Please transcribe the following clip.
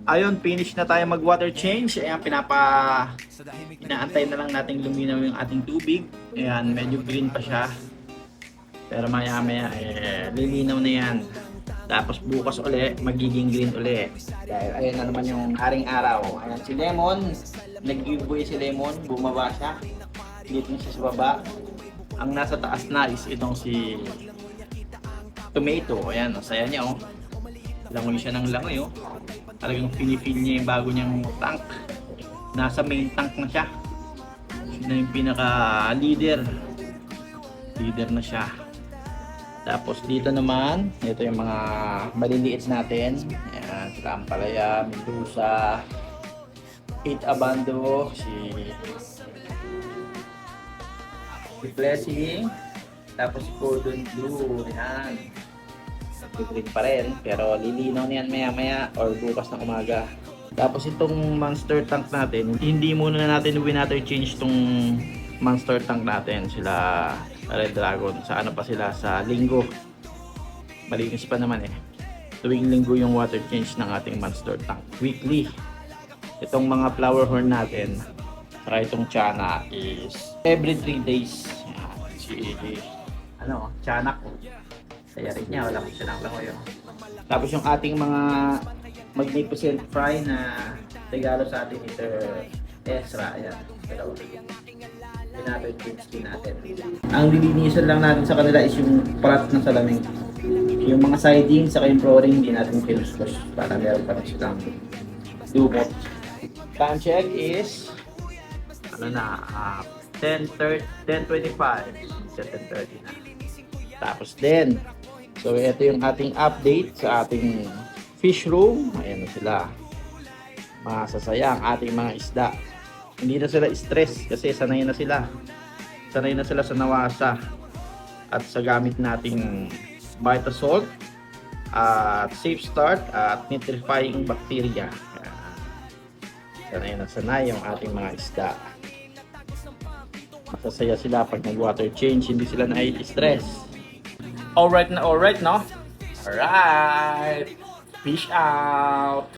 Ayun, finish na tayo mag-water change. Ayan, inaantay na lang nating luminaw yung ating tubig. Ayan, medyo green pa siya. Pero maya maya, lilinaw na yan. Tapos bukas uli, magiging green uli. Dahil ayan na naman yung haring araw. Ayan, si Lemon, nag-giveaway si Lemon, bumaba siya. Dito na siya sa baba. Ang nasa taas na is itong si Tomato. Ayan, saya niya oh. Langoy siya ng langoy oh. Talagang pinifeel niya yung bago niyang tank. Nasa main tank na siya. Siya na yung pinaka leader. Leader na siya. Tapos dito naman, ito yung mga maliliit natin. Ayan, sila Ampalaya, Medusa, 8 Abando, si Blessing, tapos si Cordon Blue. Ayan. Green pa rin, pero lilinaw niyan maya maya or bukas na umaga. Tapos itong monster tank natin, hindi muna natin water change itong monster tank natin. Sila Red Dragon, sa ano pa sila, sa linggo. Malinis pa naman eh. Tuwing linggo yung water change ng ating monster tank. Weekly. Itong mga flower horn natin, saka itong Chana is every 3 days. Yan, si Chana ko. Kaya rin niya, wala ko siya lang ngayon. Tapos yung ating mga magnificent fry na regalo sa ating ito, Ezra. Ayan, dalawa. Pinapit-pinch din natin. Ang lilinisan lang natin sa kanila is yung parat ng salamin. Yung mga siding, saka yung flooring, hindi natin pinuspos para meron pa rin silang dumot. Time check is 10:25, 7:30 na. Tapos din, so ito yung ating update sa ating fish room. Ayan na sila. Masasaya ang ating mga isda. Hindi na sila stress kasi sanay na sila. Sanay na sila sa nawasa at sa gamit nating Vitasalt at Safe Start at Nitrifying Bacteria. Sanay na sanay yung ating mga isda. Masasaya sila pag nag-water change, hindi sila na-stress. Alright, no? Alright! Fish out!